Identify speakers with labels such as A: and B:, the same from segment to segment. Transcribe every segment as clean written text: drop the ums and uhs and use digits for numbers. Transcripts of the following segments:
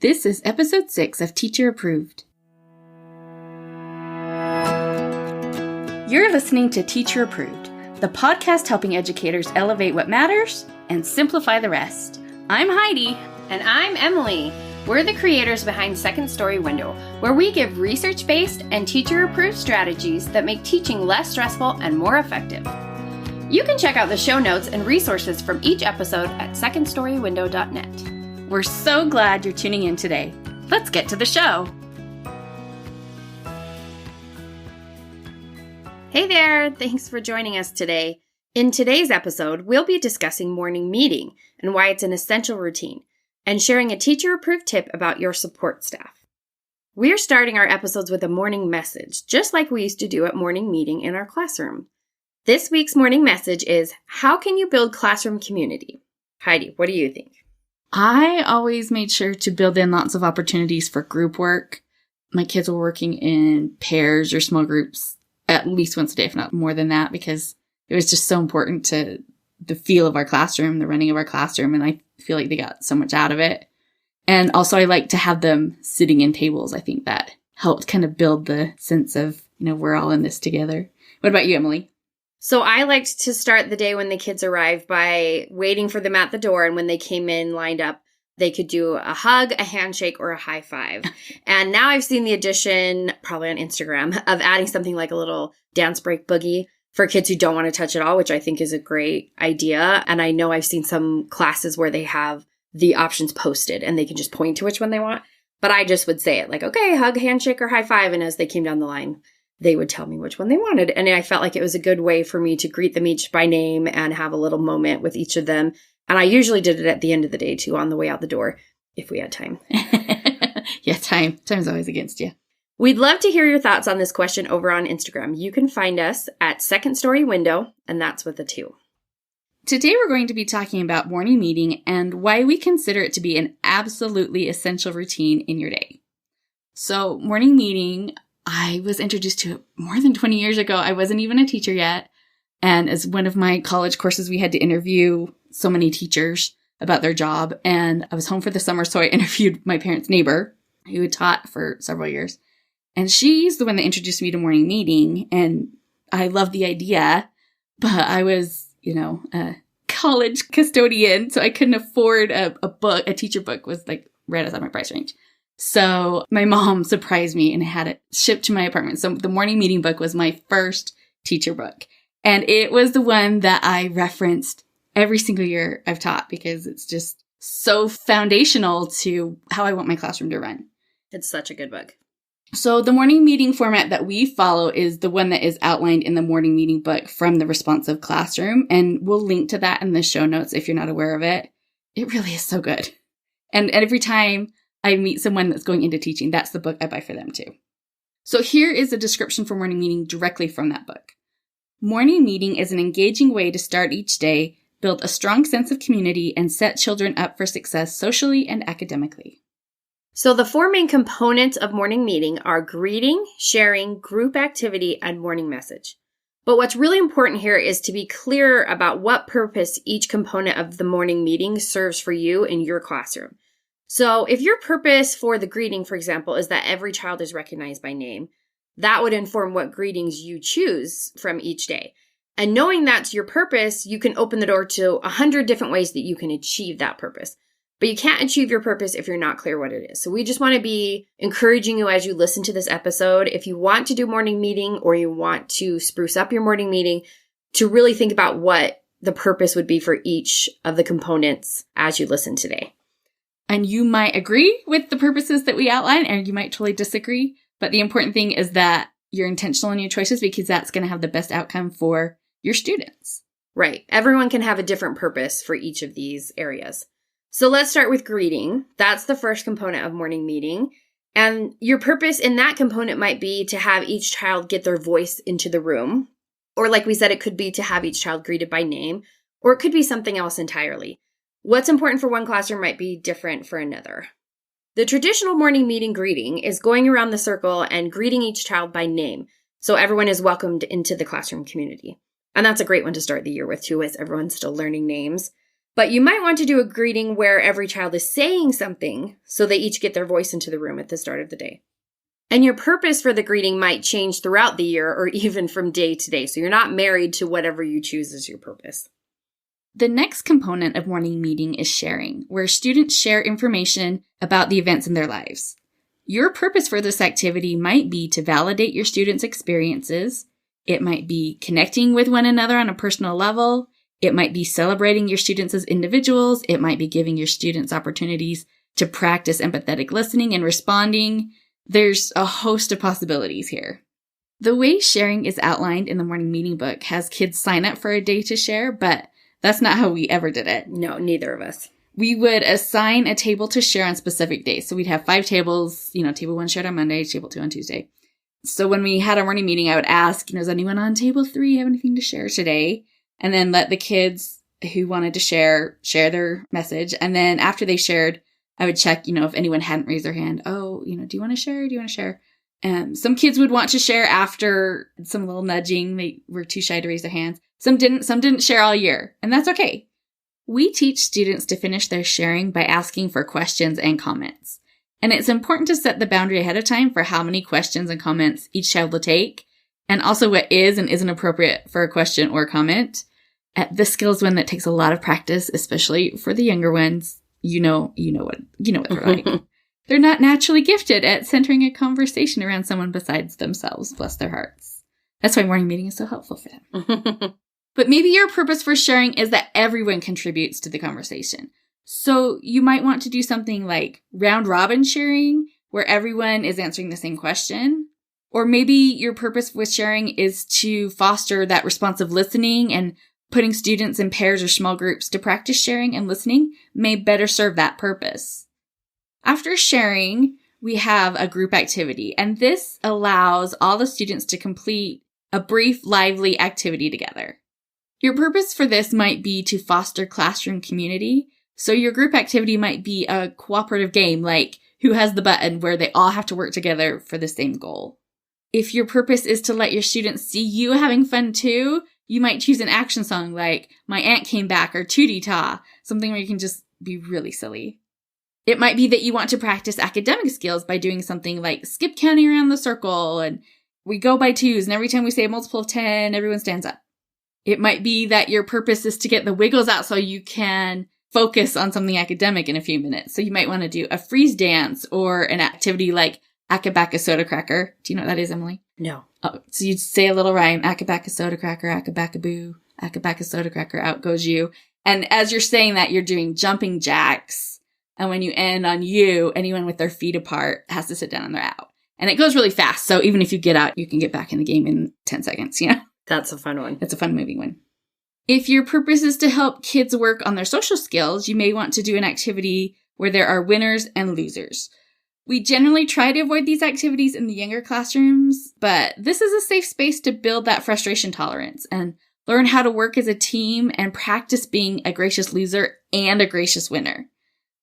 A: This is episode 6 of Teacher Approved. You're listening to Teacher Approved, the podcast helping educators elevate what matters and simplify the rest. I'm Heidi.
B: And I'm Emily. We're the creators behind Second Story Window, where we give research-based and teacher-approved strategies that make teaching less stressful and more effective. You can check out the show notes and resources from each episode at secondstorywindow.net.
A: We're so glad you're tuning in today. Let's get to the show.
B: Hey there, thanks for joining us today. In today's episode, we'll be discussing morning meeting and why it's an essential routine, and sharing a teacher-approved tip about your support staff. We're starting our episodes with a morning message, just like we used to do at morning meeting in our classroom. This week's morning message is, how can you build classroom community? Heidi, what do you think?
A: I always made sure to build in lots of opportunities for group work. My kids were working in pairs or small groups at least once a day, if not more than that, because it was just so important to the feel of our classroom, the running of our classroom, and I feel like they got so much out of it. And also I like to have them sitting in tables. I think that helped kind of build the sense of, we're all in this together. What about you, Emily?
B: So I liked to start the day when the kids arrived by waiting for them at the door, and when they came in lined up, they could do a hug, a handshake, or a high five. And now I've seen the addition, probably on Instagram, of adding something like a little dance break boogie for kids who don't want to touch it all, which I think is a great idea. And I know I've seen some classes where they have the options posted and they can just point to which one they want. But I just would say it like, okay, hug, handshake, or high five. And as they came down the line, they would tell me which one they wanted. And I felt like it was a good way for me to greet them each by name and have a little moment with each of them. And I usually did it at the end of the day too, on the way out the door, if we had time.
A: Yeah, time's always against you.
B: We'd love to hear your thoughts on this question over on Instagram. You can find us at Second Story Window, and that's with a 2.
A: Today we're going to be talking about morning meeting and why we consider it to be an absolutely essential routine in your day. So morning meeting, I was introduced to it more than 20 years ago. I wasn't even a teacher yet. And as one of my college courses, we had to interview so many teachers about their job. And I was home for the summer, so I interviewed my parents' neighbor who had taught for several years. And she's the one that introduced me to morning meeting. And I loved the idea, but I was, a college custodian, so I couldn't afford a book. A teacher book was like right outside my price range. So my mom surprised me and had it shipped to my apartment. So the morning meeting book was my first teacher book. And it was the one that I referenced every single year I've taught because it's just so foundational to how I want my classroom to run.
B: It's such a good book.
A: So the morning meeting format that we follow is the one that is outlined in the morning meeting book from the Responsive Classroom. And we'll link to that in the show notes if you're not aware of it. It really is so good. And every time I meet someone that's going into teaching, that's the book I buy for them too. So here is a description for morning meeting directly from that book. Morning meeting is an engaging way to start each day, build a strong sense of community, and set children up for success socially and academically.
B: So the 4 main components of morning meeting are greeting, sharing, group activity, and morning message. But what's really important here is to be clear about what purpose each component of the morning meeting serves for you in your classroom. So if your purpose for the greeting, for example, is that every child is recognized by name, that would inform what greetings you choose from each day. And knowing that's your purpose, you can open the door to 100 different ways that you can achieve that purpose. But you can't achieve your purpose if you're not clear what it is. So we just want to be encouraging you as you listen to this episode. If you want to do morning meeting or you want to spruce up your morning meeting, to really think about what the purpose would be for each of the components as you listen today.
A: And you might agree with the purposes that we outline, and you might totally disagree. But the important thing is that you're intentional in your choices because that's going to have the best outcome for your students.
B: Right. Everyone can have a different purpose for each of these areas. So let's start with greeting. That's the first component of morning meeting. And your purpose in that component might be to have each child get their voice into the room. Or like we said, it could be to have each child greeted by name, or it could be something else entirely. What's important for one classroom might be different for another. The traditional morning meeting greeting is going around the circle and greeting each child by name, so everyone is welcomed into the classroom community. And that's a great one to start the year with too, as everyone's still learning names. But you might want to do a greeting where every child is saying something so they each get their voice into the room at the start of the day. And your purpose for the greeting might change throughout the year or even from day to day. So you're not married to whatever you choose as your purpose.
A: The next component of morning meeting is sharing, where students share information about the events in their lives. Your purpose for this activity might be to validate your students' experiences. It might be connecting with one another on a personal level. It might be celebrating your students as individuals. It might be giving your students opportunities to practice empathetic listening and responding. There's a host of possibilities here. The way sharing is outlined in the morning meeting book has kids sign up for a day to share, but that's not how we ever did it.
B: No, neither of us.
A: We would assign a table to share on specific days. So we'd have 5 tables, table 1 shared on Monday, table 2 on Tuesday. So when we had our morning meeting, I would ask, does anyone on table 3 have anything to share today? And then let the kids who wanted to share their message. And then after they shared, I would check, if anyone hadn't raised their hand. Oh, do you want to share? Do you want to share? Some kids would want to share after some little nudging. They were too shy to raise their hands. Some didn't share all year. And that's okay. We teach students to finish their sharing by asking for questions and comments. And it's important to set the boundary ahead of time for how many questions and comments each child will take, and also what is and isn't appropriate for a question or comment. This skill is one that takes a lot of practice, especially for the younger ones. You know what they're like. They're not naturally gifted at centering a conversation around someone besides themselves, bless their hearts. That's why morning meeting is so helpful for them. But maybe your purpose for sharing is that everyone contributes to the conversation. So you might want to do something like round robin sharing, where everyone is answering the same question. Or maybe your purpose with sharing is to foster that responsive listening, and putting students in pairs or small groups to practice sharing and listening may better serve that purpose. After sharing, we have a group activity, and this allows all the students to complete a brief, lively activity together. Your purpose for this might be to foster classroom community. So your group activity might be a cooperative game, like Who Has the Button, where they all have to work together for the same goal. If your purpose is to let your students see you having fun too, you might choose an action song like My Aunt Came Back or Tootie Ta, something where you can just be really silly. It might be that you want to practice academic skills by doing something like skip counting around the circle, and we go by twos, and every time we say a multiple of 10, everyone stands up. It might be that your purpose is to get the wiggles out so you can focus on something academic in a few minutes. So you might want to do a freeze dance or an activity like Akabaka Soda Cracker. Do you know what that is, Emily?
B: No.
A: Oh, so you'd say a little rhyme, Akabaka Soda Cracker, Akabaka Boo, Akabaka Soda Cracker, out goes you. And as you're saying that, you're doing jumping jacks. And when you end on you, anyone with their feet apart has to sit down and they're out. And it goes really fast. So even if you get out, you can get back in the game in 10 seconds,
B: That's a fun one.
A: It's a fun moving one. If your purpose is to help kids work on their social skills, you may want to do an activity where there are winners and losers. We generally try to avoid these activities in the younger classrooms, but this is a safe space to build that frustration tolerance and learn how to work as a team and practice being a gracious loser and a gracious winner.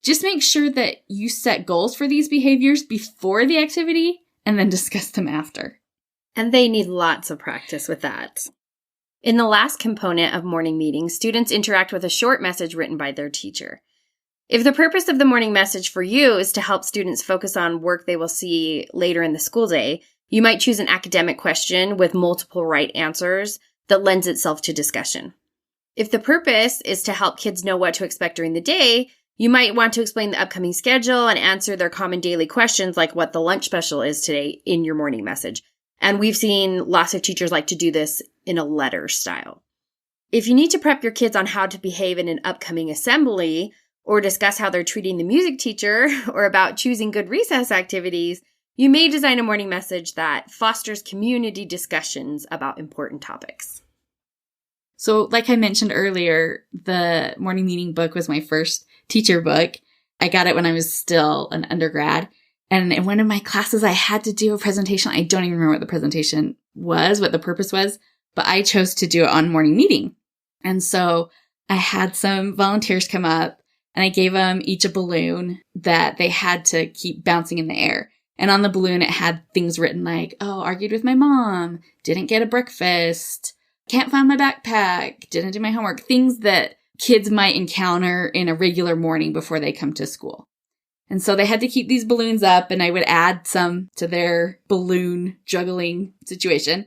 A: Just make sure that you set goals for these behaviors before the activity and then discuss them after.
B: And they need lots of practice with that. In the last component of morning meetings, students interact with a short message written by their teacher. If the purpose of the morning message for you is to help students focus on work they will see later in the school day, you might choose an academic question with multiple right answers that lends itself to discussion. If the purpose is to help kids know what to expect during the day, you might want to explain the upcoming schedule and answer their common daily questions like what the lunch special is today in your morning message. And we've seen lots of teachers like to do this in a letter style. If you need to prep your kids on how to behave in an upcoming assembly, or discuss how they're treating the music teacher, or about choosing good recess activities, you may design a morning message that fosters community discussions about important topics.
A: So like I mentioned earlier, the morning meeting book was my first teacher book. I got it when I was still an undergrad. And in one of my classes, I had to do a presentation. I don't even remember what the presentation was, what the purpose was, but I chose to do it on morning meeting. And so I had some volunteers come up and I gave them each a balloon that they had to keep bouncing in the air. And on the balloon, it had things written like, oh, argued with my mom, didn't get a breakfast, can't find my backpack, didn't do my homework, things that kids might encounter in a regular morning before they come to school. And so they had to keep these balloons up, and I would add some to their balloon juggling situation.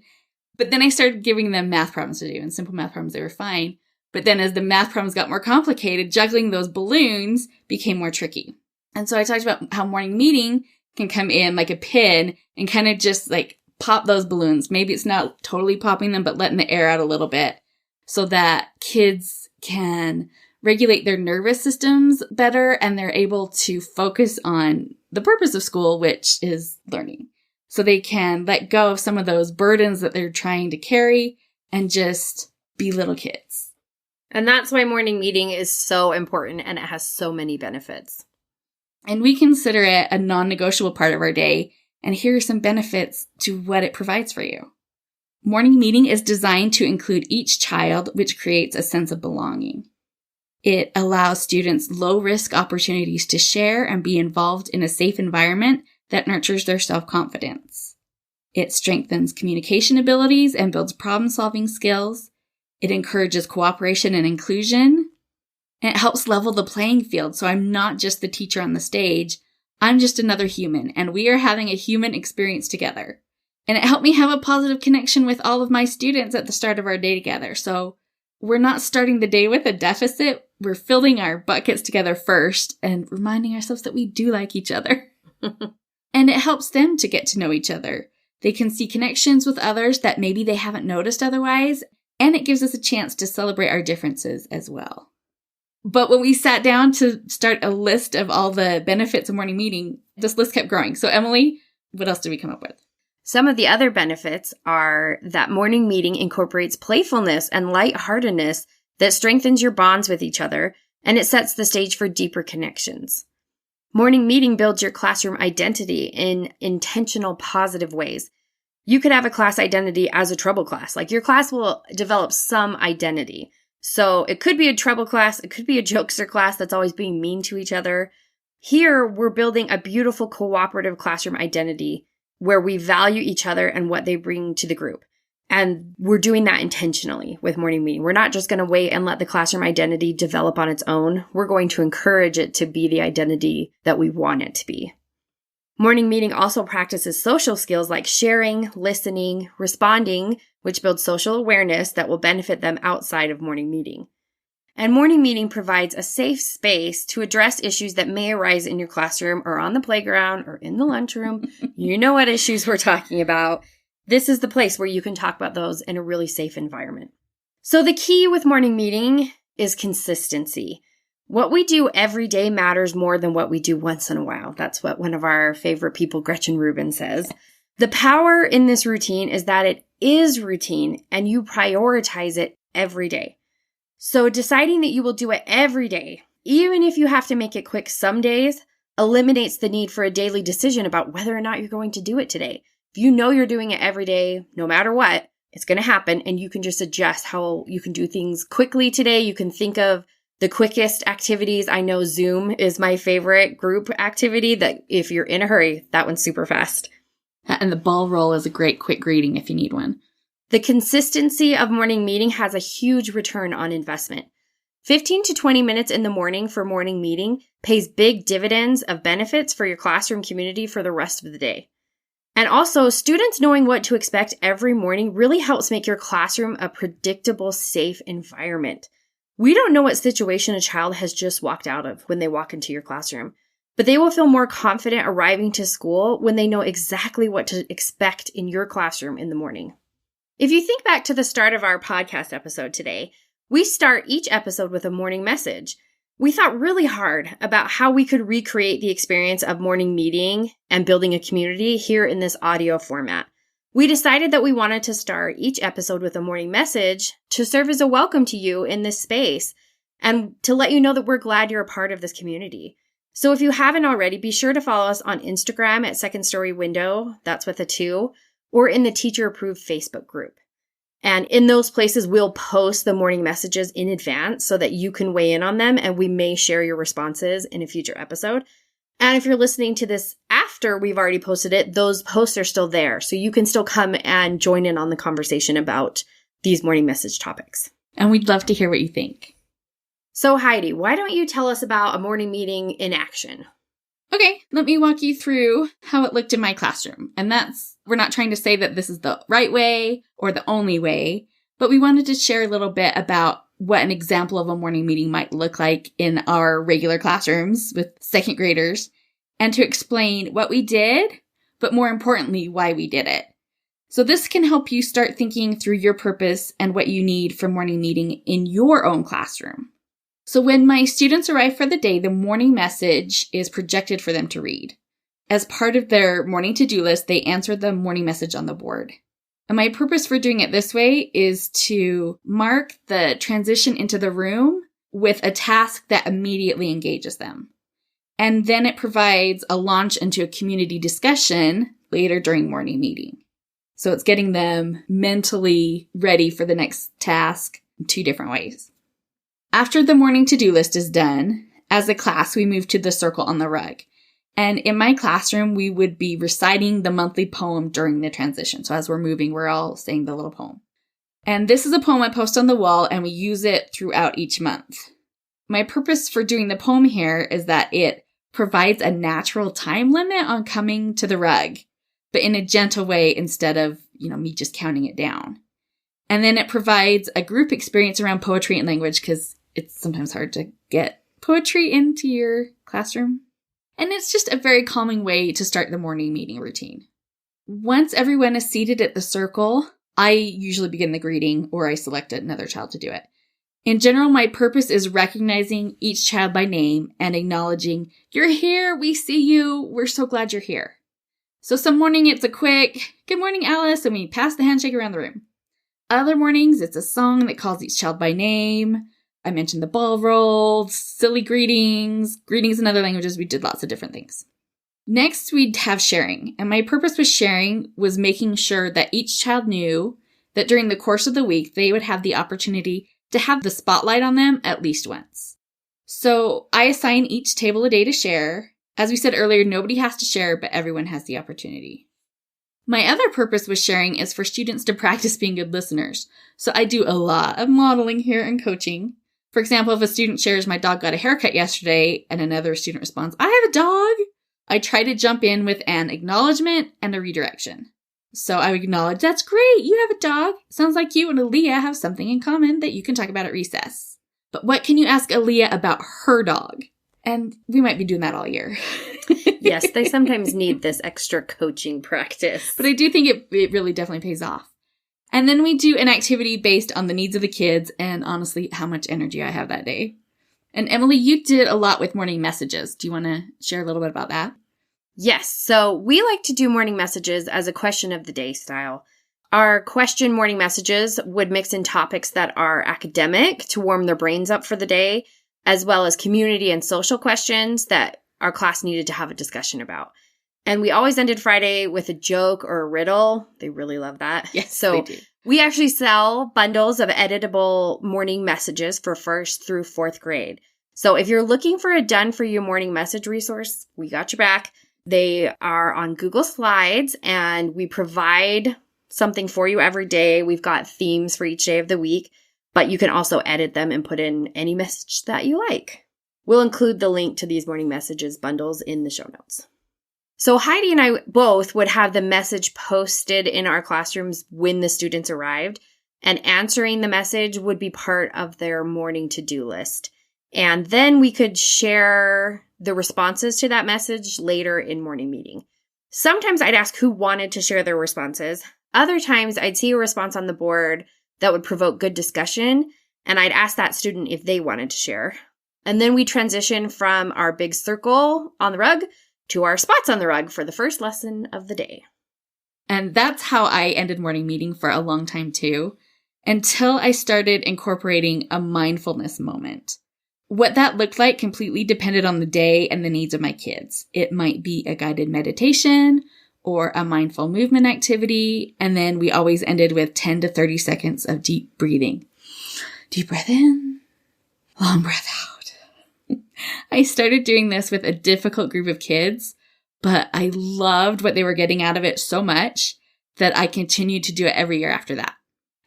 A: But then I started giving them math problems to do, and simple math problems, they were fine. But then as the math problems got more complicated, juggling those balloons became more tricky. And so I talked about how morning meeting can come in like a pin and kind of just like pop those balloons. Maybe it's not totally popping them, but letting the air out a little bit so that kids can regulate their nervous systems better, and they're able to focus on the purpose of school, which is learning. So they can let go of some of those burdens that they're trying to carry and just be little kids.
B: And that's why morning meeting is so important, and it has so many benefits.
A: And we consider it a non-negotiable part of our day, and here are some benefits to what it provides for you. Morning meeting is designed to include each child, which creates a sense of belonging. It allows students low-risk opportunities to share and be involved in a safe environment that nurtures their self-confidence. It strengthens communication abilities and builds problem-solving skills. It encourages cooperation and inclusion. And it helps level the playing field, so I'm not just the teacher on the stage. I'm just another human, and we are having a human experience together. And it helped me have a positive connection with all of my students at the start of our day together. So we're not starting the day with a deficit. We're filling our buckets together first and reminding ourselves that we do like each other. And it helps them to get to know each other. They can see connections with others that maybe they haven't noticed otherwise. And it gives us a chance to celebrate our differences as well. But when we sat down to start a list of all the benefits of morning meeting, this list kept growing. So Emily, what else did we come up with?
B: Some of the other benefits are that morning meeting incorporates playfulness and lightheartedness that strengthens your bonds with each other, and it sets the stage for deeper connections. Morning meeting builds your classroom identity in intentional, positive ways. You could have a class identity as a trouble class. Like your class will develop some identity. So it could be a trouble class. It could be a jokester class that's always being mean to each other. Here, we're building a beautiful cooperative classroom identity where we value each other and what they bring to the group. And we're doing that intentionally with morning meeting. We're not just going to wait and let the classroom identity develop on its own. We're going to encourage it to be the identity that we want it to be. Morning meeting also practices social skills like sharing, listening, responding, which builds social awareness that will benefit them outside of morning meeting. And morning meeting provides a safe space to address issues that may arise in your classroom or on the playground or in the lunchroom. You know what issues we're talking about. This is the place where you can talk about those in a really safe environment. So the key with morning meeting is consistency. What we do every day matters more than what we do once in a while. That's what one of our favorite people, Gretchen Rubin, says. The power in this routine is that it is routine and you prioritize it every day. So deciding that you will do it every day, even if you have to make it quick some days, eliminates the need for a daily decision about whether or not you're going to do it today. If you know you're doing it every day, no matter what, it's going to happen, and you can just adjust how you can do things quickly today. You can think of the quickest activities. I know Zoom is my favorite group activity that if you're in a hurry, that one's super fast.
A: And the ball roll is a great quick greeting if you need one.
B: The consistency of morning meeting has a huge return on investment. 15 to 20 minutes in the morning for morning meeting pays big dividends of benefits for your classroom community for the rest of the day. And also, students knowing what to expect every morning really helps make your classroom a predictable, safe environment. We don't know what situation a child has just walked out of when they walk into your classroom, but they will feel more confident arriving to school when they know exactly what to expect in your classroom in the morning. If you think back to the start of our podcast episode today, we start each episode with a morning message. We thought really hard about how we could recreate the experience of morning meeting and building a community here in this audio format. We decided that we wanted to start each episode with a morning message to serve as a welcome to you in this space and to let you know that we're glad you're a part of this community. So if you haven't already, be sure to follow us on Instagram at Second Story Window, that's with a 2, or in the teacher-approved Facebook group. And in those places, we'll post the morning messages in advance so that you can weigh in on them, and we may share your responses in a future episode. And if you're listening to this after we've already posted it, those posts are still there. So you can still come and join in on the conversation about these morning message topics.
A: And we'd love to hear what you think.
B: So Heidi, why don't you tell us about a morning meeting in action?
A: Okay, let me walk you through how it looked in my classroom. And we're not trying to say that this is the right way or the only way, but we wanted to share a little bit about what an example of a morning meeting might look like in our regular classrooms with second graders, and to explain what we did, but more importantly, why we did it. So this can help you start thinking through your purpose and what you need for morning meeting in your own classroom. So when my students arrive for the day, the morning message is projected for them to read. As part of their morning to-do list, they answer the morning message on the board. And my purpose for doing it this way is to mark the transition into the room with a task that immediately engages them. And then it provides a launch into a community discussion later during morning meeting. So it's getting them mentally ready for the next task in 2 different ways. After the morning to-do list is done, as a class, we move to the circle on the rug. And in my classroom, we would be reciting the monthly poem during the transition. So as we're moving, we're all saying the little poem. And this is a poem I post on the wall, and we use it throughout each month. My purpose for doing the poem here is that it provides a natural time limit on coming to the rug, but in a gentle way instead of, me just counting it down. And then it provides a group experience around poetry and language, because it's sometimes hard to get poetry into your classroom. And it's just a very calming way to start the morning meeting routine. Once everyone is seated at the circle, I usually begin the greeting, or I select another child to do it. In general, my purpose is recognizing each child by name and acknowledging, "You're here, we see you, we're so glad you're here." So some morning it's a quick, "Good morning, Alice," and we pass the handshake around the room. Other mornings, it's a song that calls each child by name. I mentioned the ball roll, silly greetings in other languages. We did lots of different things. Next, we'd have sharing. And my purpose with sharing was making sure that each child knew that during the course of the week, they would have the opportunity to have the spotlight on them at least once. So I assign each table a day to share. As we said earlier, nobody has to share, but everyone has the opportunity. My other purpose with sharing is for students to practice being good listeners. So I do a lot of modeling here and coaching. For example, if a student shares, "My dog got a haircut yesterday," and another student responds, "I have a dog," I try to jump in with an acknowledgement and a redirection. So I would acknowledge, "That's great, you have a dog. Sounds like you and Aaliyah have something in common that you can talk about at recess. But what can you ask Aaliyah about her dog?" And we might be doing that all year.
B: Yes, they sometimes need this extra coaching practice.
A: But I do think it really definitely pays off. And then we do an activity based on the needs of the kids and honestly how much energy I have that day. And Emily, you did a lot with morning messages. Do you want to share a little bit about that?
B: Yes. So we like to do morning messages as a question of the day style. Our question morning messages would mix in topics that are academic to warm their brains up for the day, as well as community and social questions that our class needed to have a discussion about. And we always ended Friday with a joke or a riddle. They really love that.
A: Yes,
B: so
A: they do.
B: We actually sell bundles of editable morning messages for 1st through 4th grade. So if you're looking for a done for you morning message resource, we got your back. They are on Google Slides, and we provide something for you every day. We've got themes for each day of the week, but you can also edit them and put in any message that you like. We'll include the link to these morning messages bundles in the show notes. So Heidi and I both would have the message posted in our classrooms when the students arrived, and answering the message would be part of their morning to-do list. And then we could share the responses to that message later in morning meeting. Sometimes I'd ask who wanted to share their responses. Other times I'd see a response on the board that would provoke good discussion, and I'd ask that student if they wanted to share. And then we transition from our big circle on the rug to our spots on the rug for the first lesson of the day.
A: And that's how I ended morning meeting for a long time too, until I started incorporating a mindfulness moment. What that looked like completely depended on the day and the needs of my kids. It might be a guided meditation or a mindful movement activity, and then we always ended with 10 to 30 seconds of deep breathing. Deep breath in, long breath out. I started doing this with a difficult group of kids, but I loved what they were getting out of it so much that I continued to do it every year after that.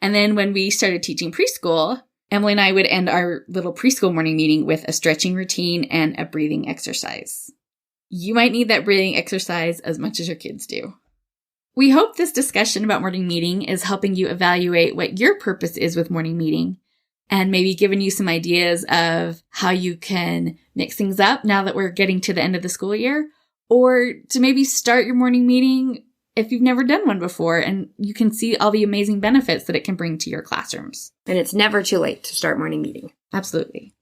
A: And then when we started teaching preschool, Emily and I would end our little preschool morning meeting with a stretching routine and a breathing exercise. You might need that breathing exercise as much as your kids do. We hope this discussion about morning meeting is helping you evaluate what your purpose is with morning meeting and maybe giving you some ideas of how you can mix things up now that we're getting to the end of the school year, or to maybe start your morning meeting if you've never done one before and you can see all the amazing benefits that it can bring to your classrooms.
B: And it's never too late to start morning meeting.
A: Absolutely.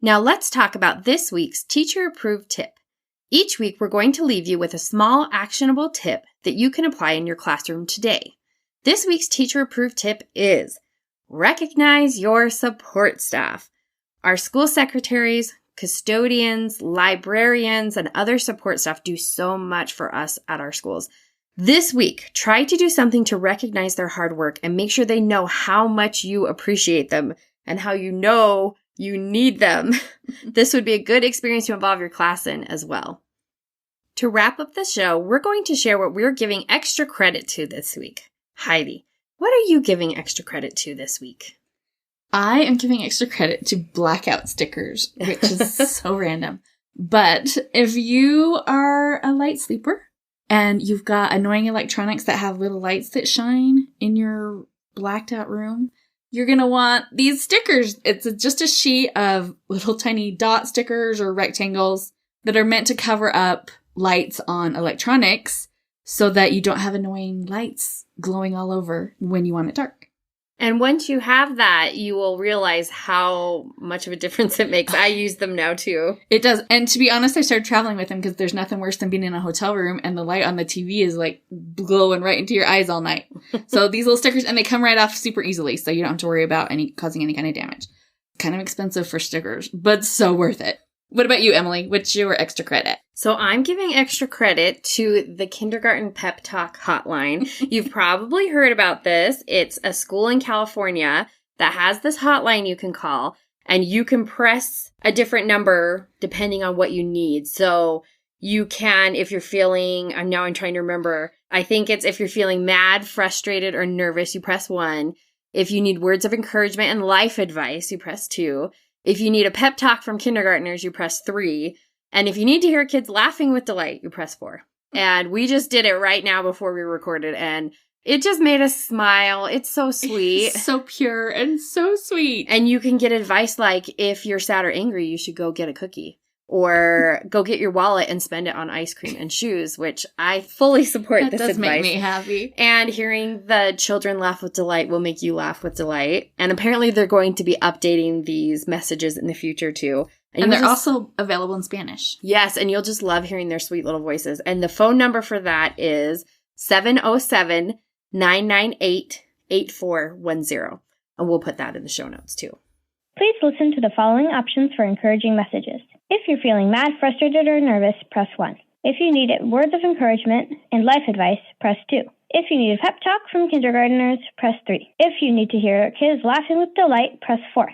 B: Now let's talk about this week's teacher-approved tip. Each week, we're going to leave you with a small actionable tip that you can apply in your classroom today. This week's teacher-approved tip is recognize your support staff. Our school secretaries, custodians, librarians, and other support staff do so much for us at our schools. This week, try to do something to recognize their hard work and make sure they know how much you appreciate them and how you know you need them. This would be a good experience to involve your class in as well. To wrap up the show, we're going to share what we're giving extra credit to this week. Heidi, what are you giving extra credit to this week?
A: I am giving extra credit to blackout stickers, which is so random. But if you are a light sleeper and you've got annoying electronics that have little lights that shine in your blacked out room, you're going to want these stickers. It's just a sheet of little tiny dot stickers or rectangles that are meant to cover up lights on electronics so that you don't have annoying lights glowing all over when you want it dark.
B: And once you have that, you will realize how much of a difference it makes. I use them now too.
A: It does. And to be honest, I started traveling with them because there's nothing worse than being in a hotel room and the light on the TV is like glowing right into your eyes all night. So these little stickers, and they come right off super easily, so you don't have to worry about causing any kind of damage. Kind of expensive for stickers, but so worth it. What about you, Emily? What's your extra credit?
B: So I'm giving extra credit to the Kindergarten Pep Talk hotline. You've probably heard about this. It's a school in California that has this hotline you can call, and you can press a different number depending on what you need. So you can, if you're feeling, I'm trying to remember, I think it's if you're feeling mad, frustrated, or nervous, you press 1. If you need words of encouragement and life advice, you press 2. If you need a pep talk from kindergartners, you press 3. And if you need to hear kids laughing with delight, you press 4. And we just did it right now before we recorded, and it just made us smile. It's so sweet.
A: It's so pure and so sweet.
B: And you can get advice like, if you're sad or angry, you should go get a cookie. Or go get your wallet and spend it on ice cream and shoes, which I fully support this advice.
A: That does make me happy.
B: And hearing the children laugh with delight will make you laugh with delight. And apparently they're going to be updating these messages in the future too.
A: And they're also available in Spanish.
B: Yes, and you'll just love hearing their sweet little voices. And the phone number for that is 707-998-8410. And we'll put that in the show notes too.
C: Please listen to the following options for encouraging messages. If you're feeling mad, frustrated, or nervous, press 1. If you need words of encouragement and life advice, press 2. If you need a pep talk from kindergartners, press 3. If you need to hear kids laughing with delight, press 4.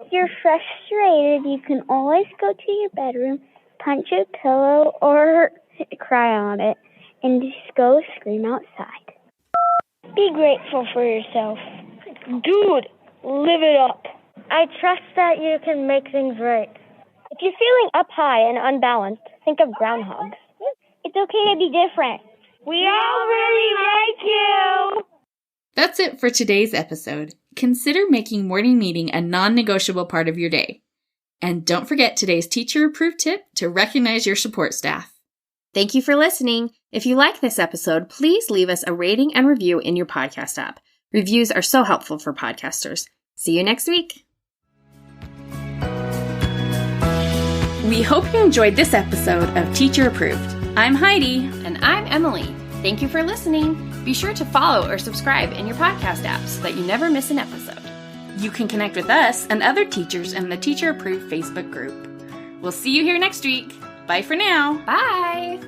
D: If you're frustrated, you can always go to your bedroom, punch a pillow, or cry on it, and just go scream outside. Be grateful for yourself. Dude, live it up. I trust that you can make things right. If you're feeling up high and unbalanced, think of groundhogs. It's okay to be different. We all really like you.
A: That's it for today's episode. Consider making morning meeting a non-negotiable part of your day. And don't forget today's teacher-approved tip to recognize your support staff.
B: Thank you for listening. If you like this episode, please leave us a rating and review in your podcast app. Reviews are so helpful for podcasters. See you next week.
A: We hope you enjoyed this episode of Teacher Approved. I'm Heidi.
B: And I'm Emily. Thank you for listening. Be sure to follow or subscribe in your podcast app so that you never miss an episode.
A: You can connect with us and other teachers in the Teacher Approved Facebook group. We'll see you here next week. Bye for now.
B: Bye.